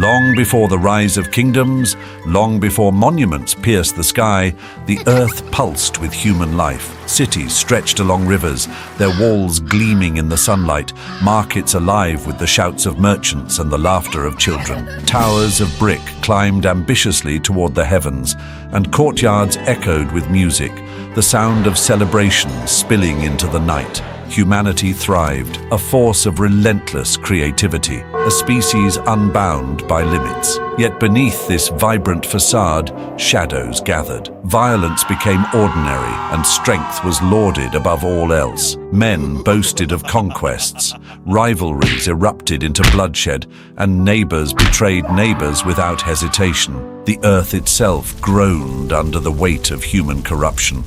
Long before the rise of kingdoms, long before monuments pierced the sky, the earth pulsed with human life. Cities stretched along rivers, their walls gleaming in the sunlight, markets alive with the shouts of merchants and the laughter of children. Towers of brick climbed ambitiously toward the heavens, and courtyards echoed with music, the sound of celebration spilling into the night. Humanity thrived, a force of relentless creativity, a species unbound by limits. Yet beneath this vibrant facade, shadows gathered. Violence became ordinary, and strength was lauded above all else. Men boasted of conquests, rivalries erupted into bloodshed, and neighbors betrayed neighbors without hesitation. The earth itself groaned under the weight of human corruption.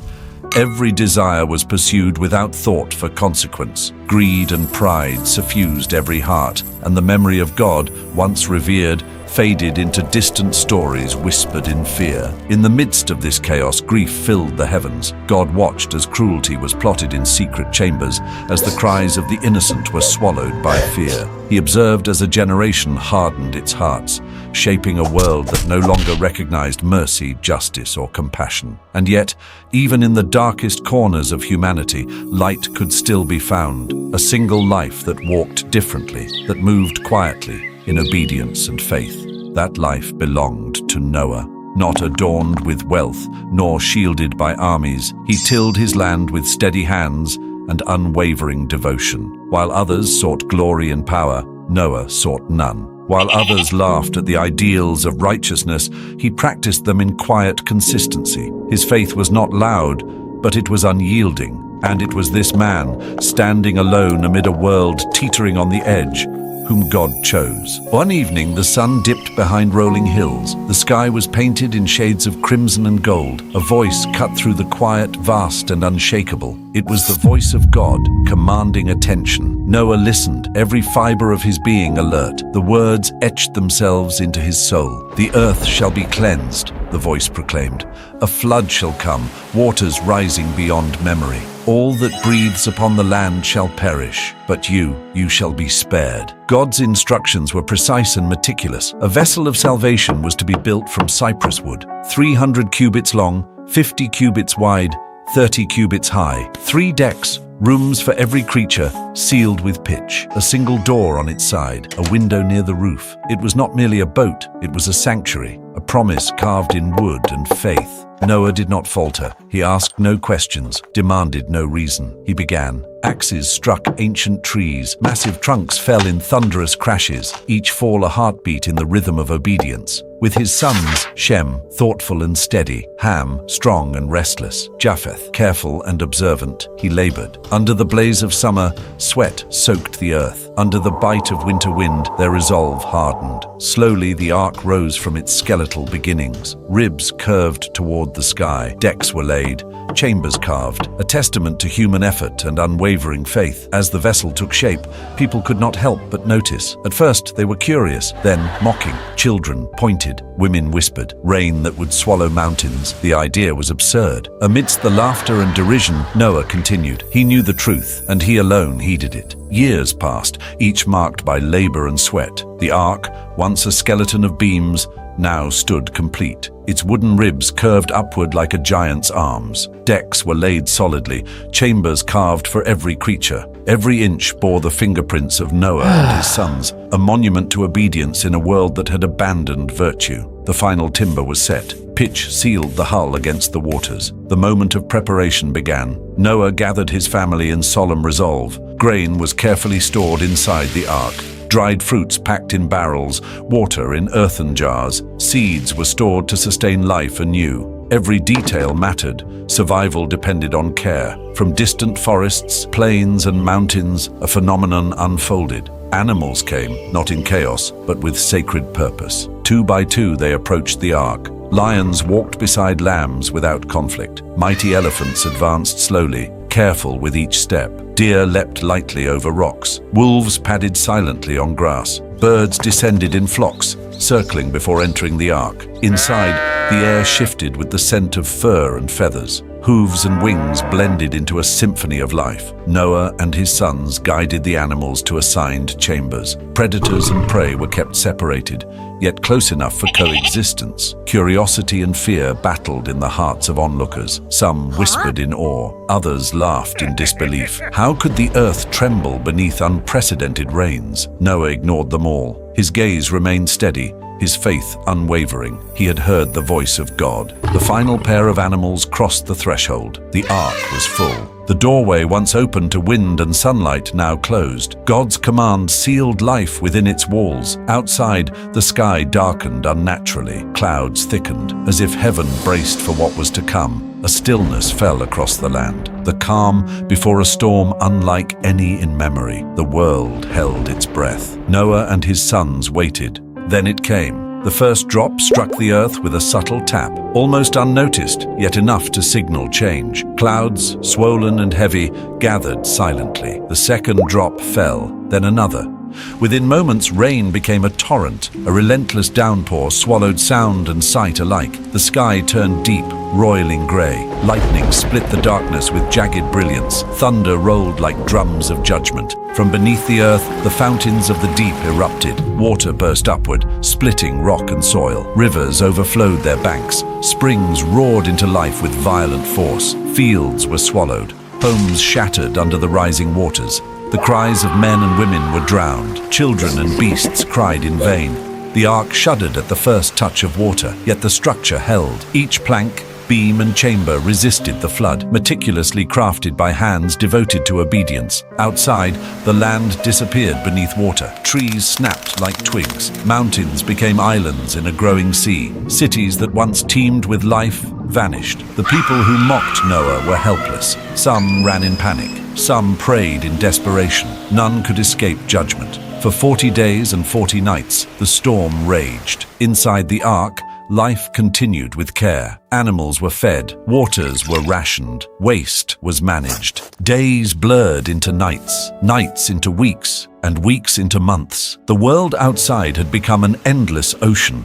Every desire was pursued without thought for consequence. Greed and pride suffused every heart, and the memory of God, once revered, faded into distant stories whispered in fear. In the midst of this chaos, grief filled the heavens. God watched as cruelty was plotted in secret chambers, as the cries of the innocent were swallowed by fear. He observed as a generation hardened its hearts, shaping a world that no longer recognized mercy, justice, or compassion. And yet, even in the darkest corners of humanity, light could still be found. A single life that walked differently, that moved quietly, in obedience and faith. That life belonged to Noah. Not adorned with wealth, nor shielded by armies, he tilled his land with steady hands and unwavering devotion. While others sought glory and power, Noah sought none. While others laughed at the ideals of righteousness, he practiced them in quiet consistency. His faith was not loud, but it was unyielding. And it was this man, standing alone amid a world teetering on the edge, whom God chose. One evening, the sun dipped behind rolling hills. The sky was painted in shades of crimson and gold. A voice cut through the quiet, vast and unshakable. It was the voice of God, commanding attention. Noah listened, every fiber of his being alert. The words etched themselves into his soul. "The earth shall be cleansed," the voice proclaimed. "A flood shall come, waters rising beyond memory. All that breathes upon the land shall perish, but you shall be spared." God's instructions were precise and meticulous. A vessel of salvation was to be built from cypress wood, 300 cubits long, 50 cubits wide, 30 cubits high. 3 decks, rooms for every creature, sealed with pitch. A single door on its side, a window near the roof. It was not merely a boat, it was a sanctuary, a promise carved in wood and faith. Noah did not falter. He asked no questions, demanded no reason. He began. Axes struck ancient trees. Massive trunks fell in thunderous crashes, each fall a heartbeat in the rhythm of obedience. With his sons, Shem, thoughtful and steady, Ham, strong and restless, Japheth, careful and observant, he labored. Under the blaze of summer, sweat soaked the earth. Under the bite of winter wind, their resolve hardened. Slowly, the ark rose from its skeletal beginnings. Ribs curved toward the sky. Decks were laid, chambers carved, a testament to human effort and unwavering faith. As the vessel took shape, people could not help but notice. At first, they were curious, then mocking. Children pointed, women whispered. Rain that would swallow mountains. The idea was absurd. Amidst the laughter and derision, Noah continued. He knew the truth, and he alone heeded it. Years passed, each marked by labor and sweat. The ark, once a skeleton of beams, now stood complete. Its wooden ribs curved upward like a giant's arms. Decks were laid solidly, chambers carved for every creature. Every inch bore the fingerprints of Noah and his sons, a monument to obedience in a world that had abandoned virtue. The final timber was set. Pitch sealed the hull against the waters. The moment of preparation began. Noah gathered his family in solemn resolve. Grain was carefully stored inside the ark. Dried fruits packed in barrels, water in earthen jars. Seeds were stored to sustain life anew. Every detail mattered. Survival depended on care. From distant forests, plains, and mountains, a phenomenon unfolded. Animals came, not in chaos, but with sacred purpose. 2 by 2 they approached the ark. Lions walked beside lambs without conflict. Mighty elephants advanced slowly, careful with each step. Deer leapt lightly over rocks. Wolves padded silently on grass. Birds descended in flocks, circling before entering the ark. Inside, the air shifted with the scent of fur and feathers. Hooves and wings blended into a symphony of life. Noah and his sons guided the animals to assigned chambers. Predators and prey were kept separated, yet close enough for coexistence. Curiosity and fear battled in the hearts of onlookers. Some whispered in awe, others laughed in disbelief. How could the earth tremble beneath unprecedented rains? Noah ignored them all. His gaze remained steady, his faith unwavering. He had heard the voice of God. The final pair of animals crossed the threshold. The ark was full. The doorway, once open to wind and sunlight, now closed. God's command sealed life within its walls. Outside, the sky darkened unnaturally. Clouds thickened, as if heaven braced for what was to come. A stillness fell across the land. The calm before a storm unlike any in memory. The world held its breath. Noah and his sons waited. Then it came. The first drop struck the earth with a subtle tap, almost unnoticed, yet enough to signal change. Clouds, swollen and heavy, gathered silently. The second drop fell, then another. Within moments, rain became a torrent. A relentless downpour swallowed sound and sight alike. The sky turned deep, roiling grey. Lightning split the darkness with jagged brilliance. Thunder rolled like drums of judgment. From beneath the earth, the fountains of the deep erupted. Water burst upward, splitting rock and soil. Rivers overflowed their banks. Springs roared into life with violent force. Fields were swallowed. Homes shattered under the rising waters. The cries of men and women were drowned. Children and beasts cried in vain. The ark shuddered at the first touch of water, yet the structure held. Each plank, beam and chamber resisted the flood, meticulously crafted by hands devoted to obedience. Outside, the land disappeared beneath water. Trees snapped like twigs. Mountains became islands in a growing sea. Cities that once teemed with life vanished. The people who mocked Noah were helpless. Some ran in panic. Some prayed in desperation. None could escape judgment. For 40 days and 40 nights, the storm raged. Inside the ark, life continued with care. Animals were fed, waters were rationed, waste was managed. Days blurred into nights, nights into weeks, and weeks into months. The world outside had become an endless ocean.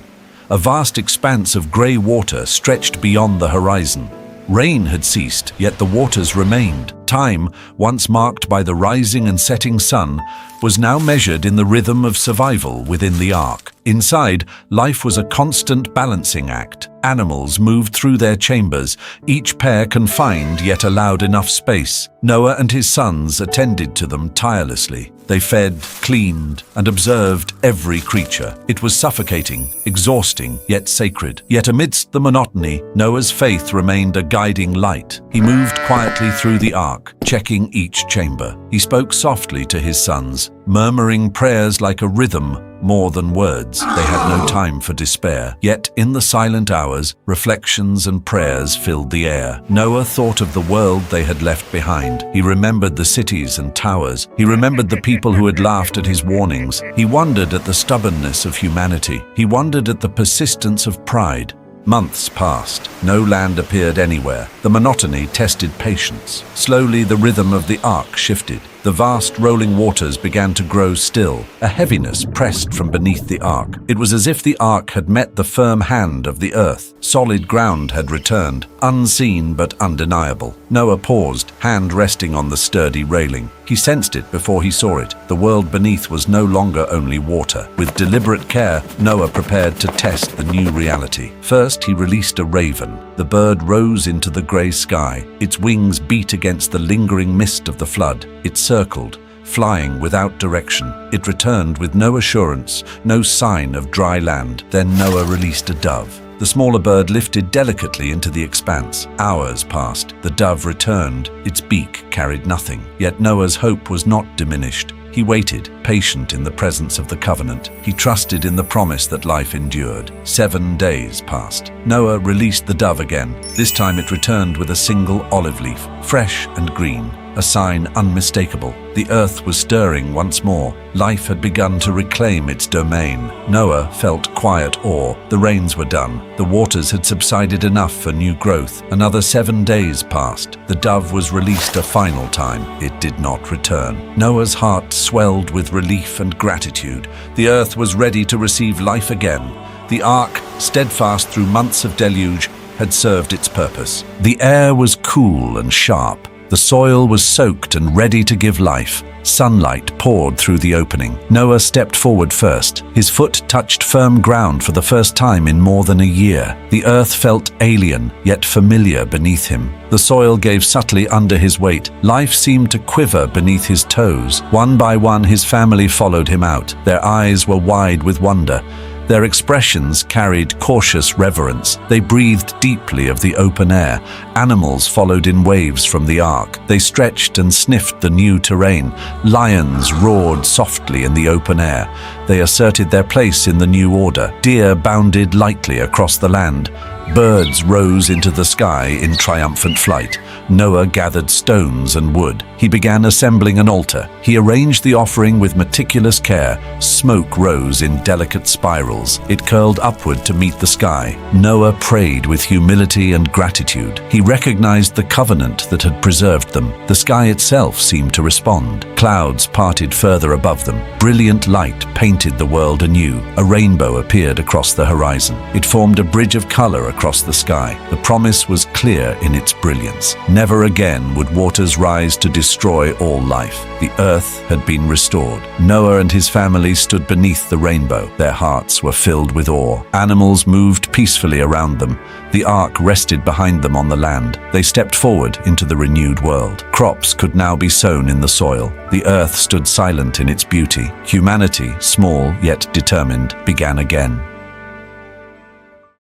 A vast expanse of grey water stretched beyond the horizon. Rain had ceased, yet the waters remained. Time, once marked by the rising and setting sun, was now measured in the rhythm of survival within the ark. Inside, life was a constant balancing act. Animals moved through their chambers, each pair confined yet allowed enough space. Noah and his sons attended to them tirelessly. They fed, cleaned, and observed every creature. It was suffocating, exhausting, yet sacred. Yet amidst the monotony, Noah's faith remained a guiding light. He moved quietly through the ark, checking each chamber. He spoke softly to his sons, murmuring prayers like a rhythm more than words. They had no time for despair. Yet in the silent hours, reflections and prayers filled the air. Noah thought of the world they had left behind. He remembered the cities and towers. He remembered the people who had laughed at his warnings. He wondered at the stubbornness of humanity. He wondered at the persistence of pride. Months passed. No land appeared anywhere. The monotony tested patience. Slowly, the rhythm of the ark shifted. The vast rolling waters began to grow still. A heaviness pressed from beneath the ark. It was as if the ark had met the firm hand of the earth. Solid ground had returned, unseen but undeniable. Noah paused, hand resting on the sturdy railing. He sensed it before he saw it. The world beneath was no longer only water. With deliberate care, Noah prepared to test the new reality. First, he released a raven. The bird rose into the grey sky. Its wings beat against the lingering mist of the flood. It circled, flying without direction. It returned with no assurance, no sign of dry land. Then Noah released a dove. The smaller bird lifted delicately into the expanse. Hours passed. The dove returned. Its beak carried nothing. Yet Noah's hope was not diminished. He waited, patient in the presence of the covenant. He trusted in the promise that life endured. 7 days passed. Noah released the dove again. This time it returned with a single olive leaf, fresh and green, a sign unmistakable. The earth was stirring once more. Life had begun to reclaim its domain. Noah felt quiet awe. The rains were done. The waters had subsided enough for new growth. Another 7 days passed. The dove was released a final time. It did not return. Noah's heart swelled with relief and gratitude. The earth was ready to receive life again. The ark, steadfast through months of deluge, had served its purpose. The air was cool and sharp. The soil was soaked and ready to give life. Sunlight poured through the opening. Noah stepped forward first. His foot touched firm ground for the first time in more than a year. The earth felt alien, yet familiar beneath him. The soil gave subtly under his weight. Life seemed to quiver beneath his toes. One by one, his family followed him out. Their eyes were wide with wonder. Their expressions carried cautious reverence. They breathed deeply of the open air. Animals followed in waves from the ark. They stretched and sniffed the new terrain. Lions roared softly in the open air. They asserted their place in the new order. Deer bounded lightly across the land. Birds rose into the sky in triumphant flight. Noah gathered stones and wood. He began assembling an altar. He arranged the offering with meticulous care. Smoke rose in delicate spirals. It curled upward to meet the sky. Noah prayed with humility and gratitude. He recognized the covenant that had preserved them. The sky itself seemed to respond. Clouds parted further above them. Brilliant light painted the world anew. A rainbow appeared across the horizon. It formed a bridge of color across the sky. The promise was clear in its brilliance. Never again would waters rise to destroy all life. The earth had been restored. Noah and his family stood beneath the rainbow. Their hearts were filled with awe. Animals moved peacefully around them. The ark rested behind them on the land. They stepped forward into the renewed world. Crops could now be sown in the soil. The earth stood silent in its beauty. Humanity, small yet determined, began again.